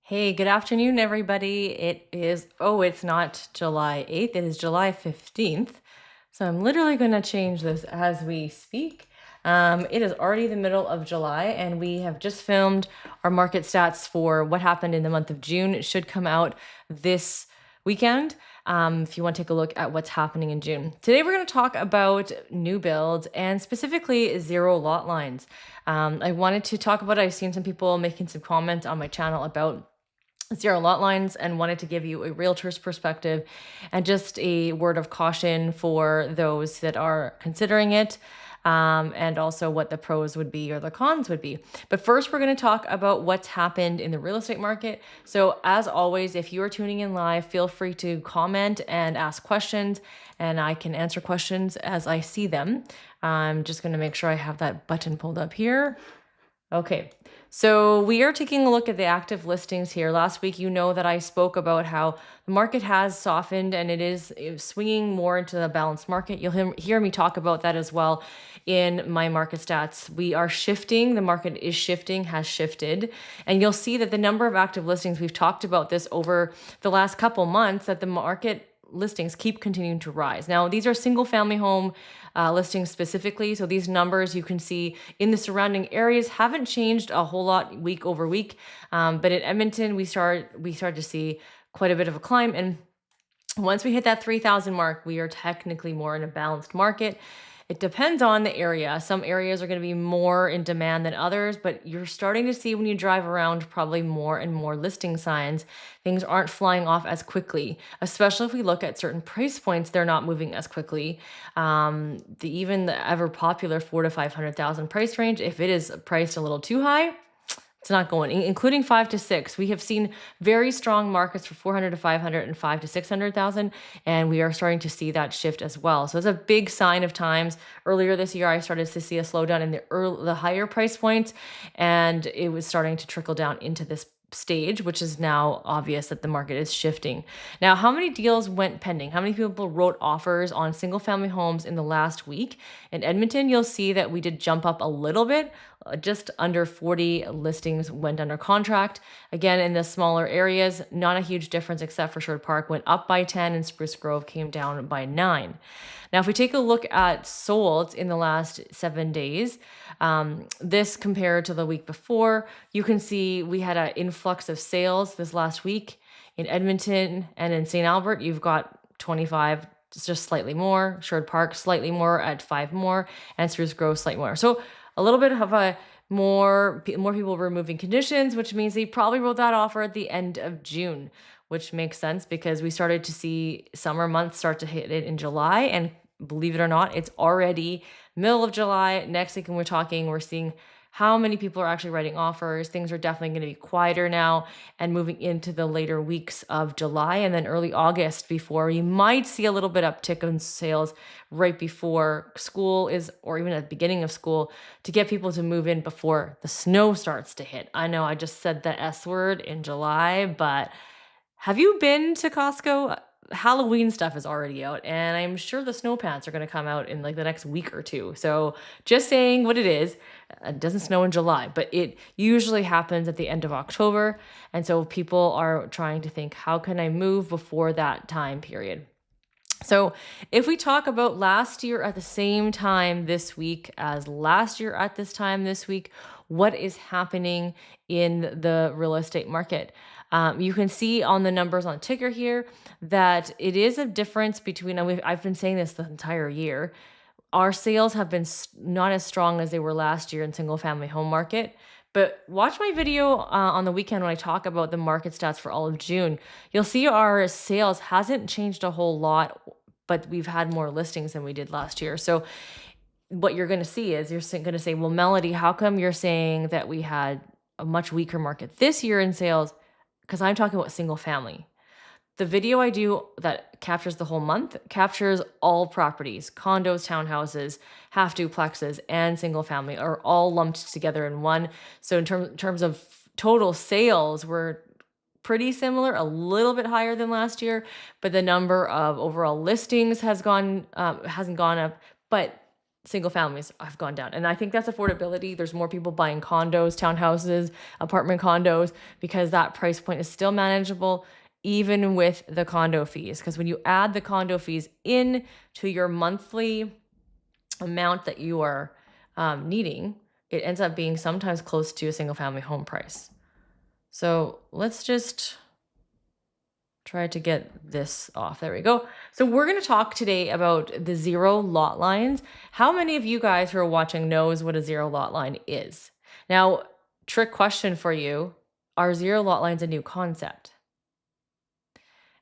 Hey, good afternoon, everybody. It's not July 8th, it is July 15th. So I'm literally going to change this as we speak. It is already the middle of July, and we have just filmed our market stats for what happened in the month of June. It should come out this weekend. If you want to take a look at what's happening in June. Today, we're going to talk about new builds and specifically zero lot lines. I wanted to talk about, I've seen some people making some comments on my channel about zero lot lines and wanted to give you a realtor's perspective and just a word of caution for those that are considering it, and also what the pros would be or the cons would be. But first, we're going to talk about what's happened in the real estate market. So as always, if you are tuning in live, feel free to comment and ask questions, and I can answer questions as I see them. I'm just going to make sure I have that button pulled up here. Okay, so we are taking a look at the active listings here. Last week, you know that I spoke about how the market has softened and it is swinging more into the balanced market. You'll hear me talk about that as well in my market stats. We are shifting, the market is shifting, has shifted, and you'll see that the number of active listings, we've talked about this over the last couple months, that the market listings keep continuing to rise. Now, these are single family home listings specifically. So these numbers you can see in the surrounding areas haven't changed a whole lot week over week. But in Edmonton, we started to see quite a bit of a climb. And once we hit that 3,000 mark, we are technically more in a balanced market. It depends on the area. Some areas are going to be more in demand than others, but you're starting to see when you drive around probably more and more listing signs. Things aren't flying off as quickly, especially if we look at certain price points, they're not moving as quickly. Even the ever popular 400,000 to 500,000 price range, if it is priced a little too high, it's not going, including 5 to 6. We have seen very strong markets for 400 to 500 and 5 to 600,000, and we are starting to see that shift as well. So it's a big sign of times. Earlier this year, I started to see a slowdown in the higher price points, and it was starting to trickle down into this stage, which is now obvious that the market is shifting. Now, how many deals went pending? How many people wrote offers on single family homes in the last week? In Edmonton, you'll see that we did jump up a little bit. Just under 40 listings went under contract. Again, in the smaller areas, not a huge difference except for Sherwood Park went up by 10 and Spruce Grove came down by 9. Now, if we take a look at sold in the last 7 days, this compared to the week before, you can see we had an influx of sales this last week. In Edmonton and in St. Albert, you've got 25, just slightly more. Sherwood Park, slightly more at 5 more, and Spruce Grove, slightly more. So a little bit of a more people removing conditions, which means they probably wrote that offer at the end of June, which makes sense because we started to see summer months start to hit it in July. And believe it or not, it's already middle of July. Next week, when we're seeing how many people are actually writing offers. Things are definitely going to be quieter now and moving into the later weeks of July and then early August before you might see a little bit uptick in sales right before school is, or even at the beginning of school, to get people to move in before the snow starts to hit. I know I just said the S word in July, but have you been to Costco? Halloween stuff is already out, and I'm sure the snow pants are going to come out in like the next week or two. So, just saying what it is. It doesn't snow in July, but it usually happens at the end of October. And so, people are trying to think, how can I move before that time period? So, if we talk about last year at the same time this week as last year at this time this week, what is happening in the real estate market? You can see on the numbers on ticker here that it is a difference between, and I've been saying this the entire year, our sales have been not as strong as they were last year in single family home market. But watch my video on the weekend when I talk about the market stats for all of June. You'll see our sales hasn't changed a whole lot, but we've had more listings than we did last year. So what you're going to see is you're going to say, well, Melody, how come you're saying that we had a much weaker market this year in sales? Because I'm talking about single family. The video I do that captures the whole month captures all properties, condos, townhouses, half duplexes, and single family are all lumped together in one. So in terms of total sales, we're pretty similar, a little bit higher than last year, but the number of overall listings hasn't gone up. But single families have gone down. And I think that's affordability. There's more people buying condos, townhouses, apartment condos, because that price point is still manageable even with the condo fees. Because when you add the condo fees in to your monthly amount that you are needing, it ends up being sometimes close to a single family home price. So let's just try to get this off. There we go. So we're going to talk today about the zero lot lines. How many of you guys who are watching knows what a zero lot line is? Now, trick question for you. Are zero lot lines a new concept?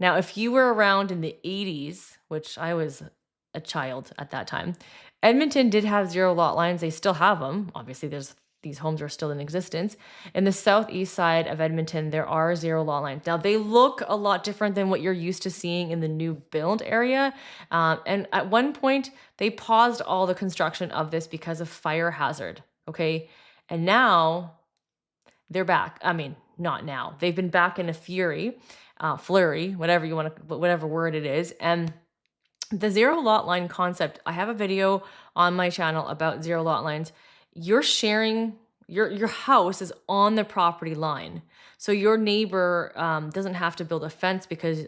Now, if you were around in the 80s, which I was a child at that time, Edmonton did have zero lot lines. They still have them. Obviously, these homes are still in existence. In the southeast side of Edmonton, there are zero lot lines. Now, they look a lot different than what you're used to seeing in the new build area. And at one point, they paused all the construction of this because of fire hazard. Okay. And now they're back. I mean, not now. They've been back in a flurry, whatever you want to, whatever word it is. And the zero lot line concept, I have a video on my channel about zero lot lines. You're sharing, your house is on the property line. So your neighbor doesn't have to build a fence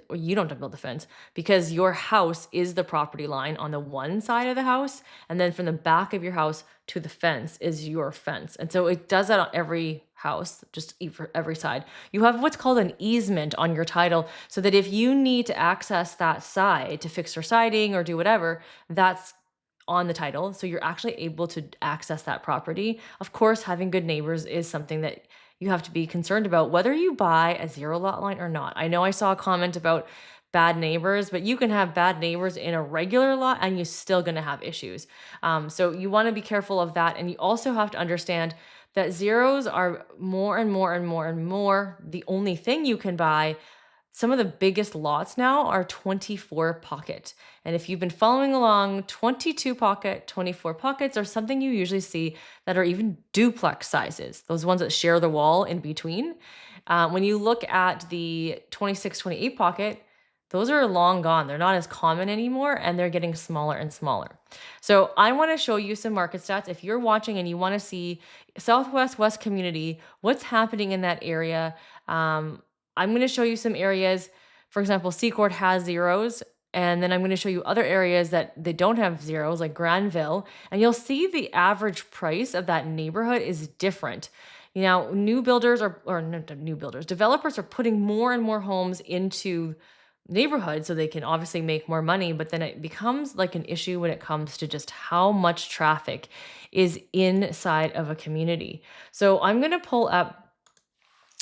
or you don't have to build a fence because your house is the property line on the one side of the house. And then from the back of your house to the fence is your fence. And so it does that on every house, just for every side. You have what's called an easement on your title so that if you need to access that side to fix your siding or do whatever, that's on the title. So you're actually able to access that property. Of course, having good neighbors is something that you have to be concerned about whether you buy a zero lot line or not. I know I saw a comment about bad neighbors, but you can have bad neighbors in a regular lot and you're still going to have issues. So you want to be careful of that. And you also have to understand that zeros are more and more and more and more the only thing you can buy. Some of the biggest lots now are 24 pocket. And if you've been following along, 22 pocket, 24 pockets are something you usually see that are even duplex sizes, those ones that share the wall in between. When you look at the 26, 28 pocket, those are long gone. They're not as common anymore and they're getting smaller and smaller. So I want to show you some market stats. If you're watching and you want to see Southwest West community, what's happening in that area, I'm going to show you some areas. For example, Secord has zeros, and then I'm going to show you other areas that they don't have zeros, like Granville, and you'll see the average price of that neighborhood is different. You know, developers are putting more and more homes into neighborhoods so they can obviously make more money, but then it becomes like an issue when it comes to just how much traffic is inside of a community. So I'm going to pull up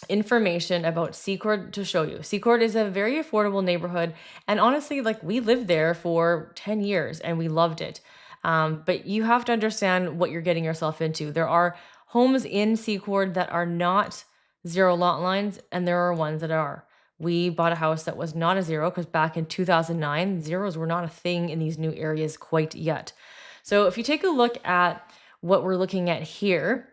information about Secord to show you. Secord is a very affordable neighborhood, and honestly, like, we lived there for 10 years and we loved it. But you have to understand what you're getting yourself into. There are homes in Secord that are not zero lot lines, and there are ones that are. We bought a house that was not a zero because back in 2009, zeros were not a thing in these new areas quite yet. So if you take a look at what we're looking at here,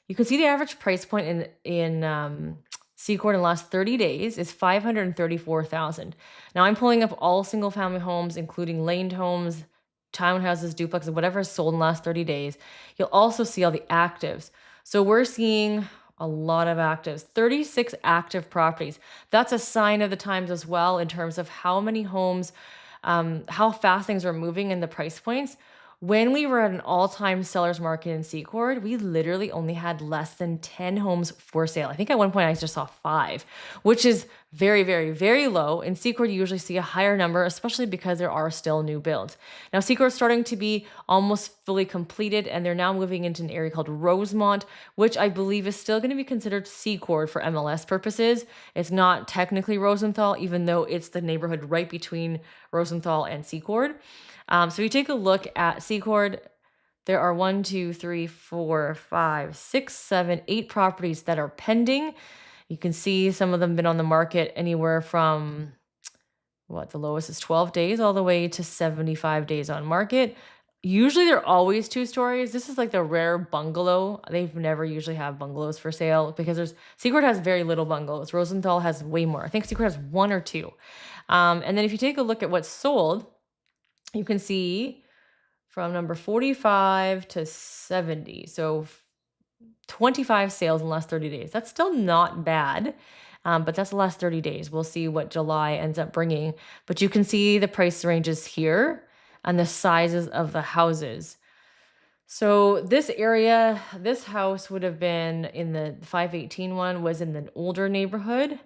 you can see the average price point in Secord in the last 30 days is $534,000. Now I'm pulling up all single family homes, including laned homes, townhouses, duplexes, whatever is sold in the last 30 days. You'll also see all the actives. So we're seeing a lot of actives, 36 active properties. That's a sign of the times as well in terms of how many homes, how fast things are moving and the price points. When we were at an all-time seller's market in Secord, we literally only had less than 10 homes for sale. I think at one point I just saw 5, which is very, very, very low. In Secord, you usually see a higher number, especially because there are still new builds. Now, Secord's starting to be almost fully completed, and they're now moving into an area called Rosemont, which I believe is still going to be considered Secord for MLS purposes. It's not technically Rosenthal, even though it's the neighborhood right between Rosenthal and Secord. So you take a look at Secord, there are 1, 2, 3, 4, 5, 6, 7, 8 properties that are pending. You can see some of them been on the market anywhere from the lowest is 12 days all the way to 75 days on market. Usually they're always 2 stories. This is like the rare bungalow. They've never usually have bungalows for sale because Secord has very little bungalows. Rosenthal has way more. I think Secord has 1 or 2. And then if you take a look at what's sold, you can see from number 45 to 70. So 25 sales in the last 30 days. That's still not bad, but that's the last 30 days. We'll see what July ends up bringing. But you can see the price ranges here and the sizes of the houses. So this area, this house would have been in the 518 one, was in the older neighborhood.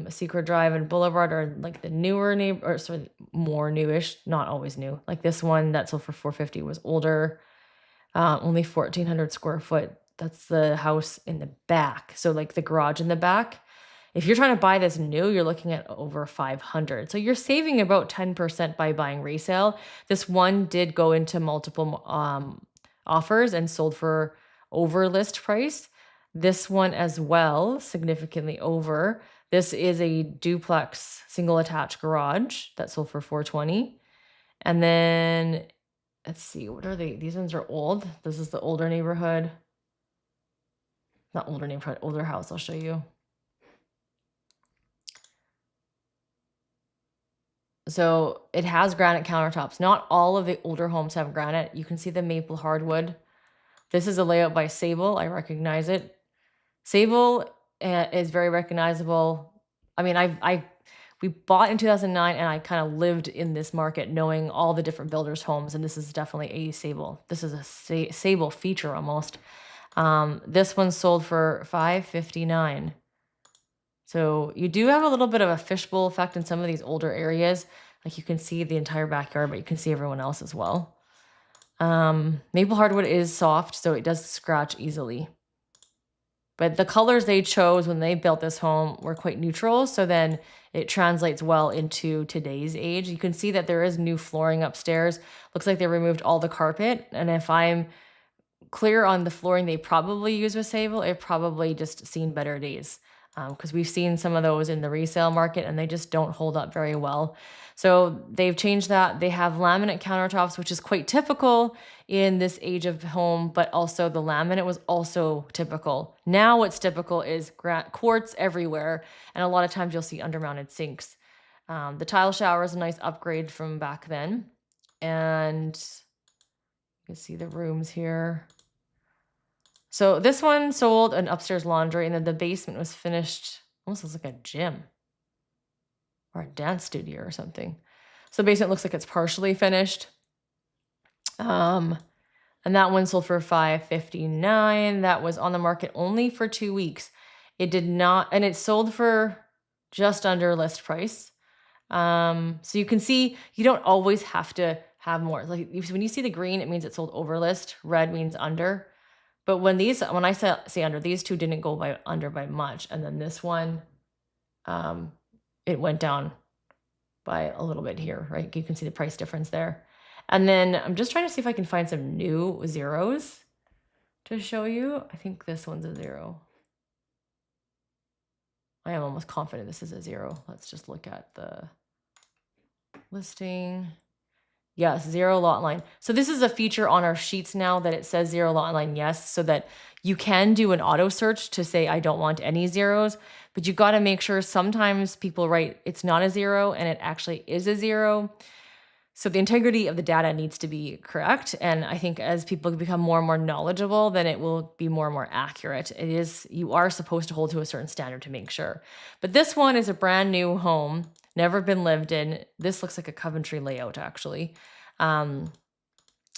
Secret Drive and Boulevard are like the newer neighbor, or sorry, more newish, not always new. Like this one that sold for 450 was older, only 1,400 square foot. That's the house in the back. So like the garage in the back. If you're trying to buy this new, you're looking at over 500. So you're saving about 10% by buying resale. This one did go into multiple offers and sold for over list price. This one as well, significantly over. This is a duplex single attached garage that sold for 420. And then let's see, what are they? These ones are old. This is the older neighborhood. Not older neighborhood, older house. I'll show you. So it has granite countertops. Not all of the older homes have granite. You can see the maple hardwood. This is a layout by Sable. I recognize it. Sable is very recognizable. I mean, we bought in 2009 and I kind of lived in this market knowing all the different builders' homes, and this is definitely a Sable. This is a Sable feature almost. This one sold for $559. So you do have a little bit of a fishbowl effect in some of these older areas. Like you can see the entire backyard, but you can see everyone else as well. Maple hardwood is soft, so it does scratch easily. But the colors they chose when they built this home were quite neutral, so then it translates well into today's age. You can see that there is new flooring upstairs. Looks like they removed all the carpet, and if I'm clear on the flooring they probably use with Sable, it probably just seen better days. Because we've seen some of those in the resale market and they just don't hold up very well. So they've changed that. They have laminate countertops, which is quite typical in this age of home, but also the laminate was also typical. Now what's typical is quartz everywhere, and a lot of times you'll see undermounted sinks. The tile shower is a nice upgrade from back then. And you can see the rooms here. So this one sold an upstairs laundry, and then the basement was finished. Almost looks like a gym or a dance studio or something. So the basement looks like it's partially finished. And that one sold for $559. That was on the market only for 2 weeks. It did not, and it sold for just under list price. So you can see you don't always have to have more. Like when you see the green, it means it sold over list. Red means under. But when I say under, these two didn't go under by much. And then this one, it went down by a little bit here, right? You can see the price difference there. And then I'm just trying to see if I can find some new zeros to show you. I think this one's a 0. I am almost confident this is a 0. Let's just look at the listing. Yes, 0 lot line. So this is a feature on our sheets now that it says 0 lot line, yes, so that you can do an auto search to say, I don't want any zeros, but you got to make sure sometimes people write it's not a 0 and it actually is a 0. So the integrity of the data needs to be correct. And I think as people become more and more knowledgeable, then it will be more and more accurate. You are supposed to hold to a certain standard to make sure. But this one is a brand new home, never been lived in. This looks like a Coventry layout, actually. I'm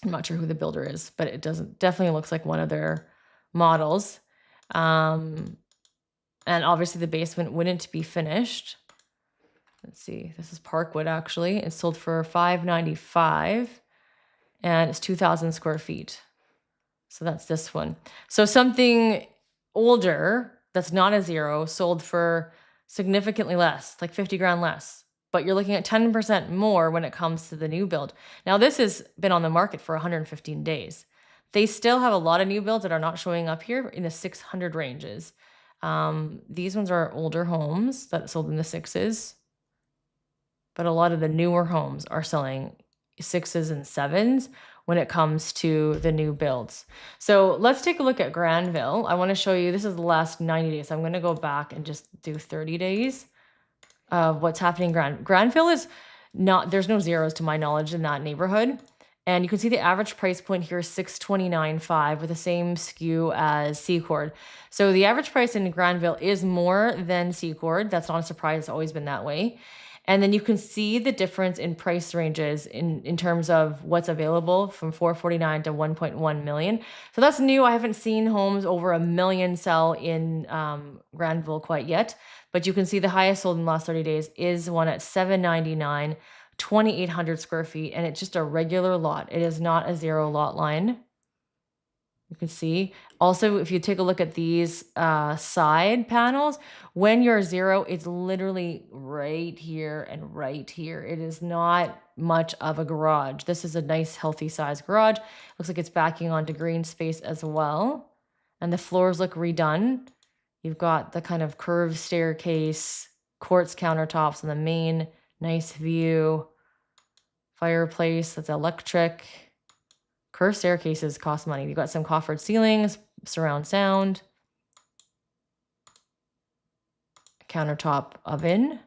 not sure who the builder is, but it definitely looks like one of their models. And obviously the basement wouldn't be finished. Let's see, this is Parkwood actually. It sold for $595 and it's 2,000 square feet. So that's this one. So something older that's not a 0 sold for significantly less, like 50 grand less. But you're looking at 10% more when it comes to the new build. Now this has been on the market for 115 days. They still have a lot of new builds that are not showing up here in the 600 ranges. These ones are older homes that sold in the 6s. But a lot of the newer homes are selling 6s and 7s when it comes to the new builds. So let's take a look at Granville. I want to show you, this is the last 90 days. So I'm going to go back and just do 30 days of what's happening in Granville. There's no zeros to my knowledge in that neighborhood. And you can see the average price point here is 629.5 with the same SKU as Secord. So the average price in Granville is more than Secord. That's not a surprise. It's always been that way. And then you can see the difference in price ranges in terms of what's available from 449 to 1.1 million. So that's new. I haven't seen homes over $1 million sell in Granville quite yet, but you can see the highest sold in the last 30 days is one at 799, 2,800 square feet, and it's just a regular lot. It is not a zero lot line. You can see. Also, if you take a look at these side panels, when you're zero, it's literally right here and right here. It is not much of a garage. This is a nice, healthy size garage. Looks like it's backing onto green space as well. And the floors look redone. You've got the kind of curved staircase, quartz countertops on the main, nice view, fireplace that's electric. Curved staircases cost money. You've got some coffered ceilings, surround sound, countertop oven.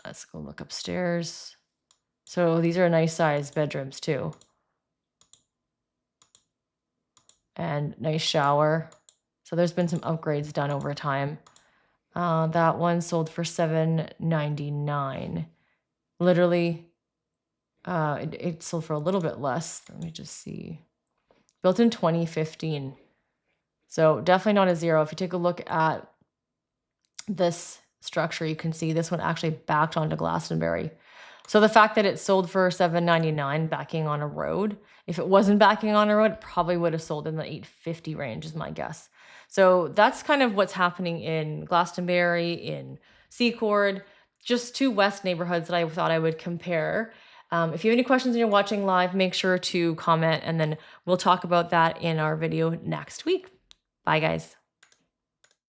Let's go look upstairs. So these are nice sized bedrooms too. And nice shower. So there's been some upgrades done over time. That one sold for $799. Literally, it sold for a little bit less. Let me just see. Built in 2015. So definitely not a zero. If you take a look at this structure, you can see this one actually backed onto Glastonbury. So the fact that it sold for $799 backing on a road, if it wasn't backing on a road, it probably would have sold in the $850 range is my guess. So that's kind of what's happening in Glastonbury, in Secord, just two west neighborhoods that I thought I would compare. If you have any questions and you're watching live, make sure to comment, and then we'll talk about that in our video next week. Bye, guys.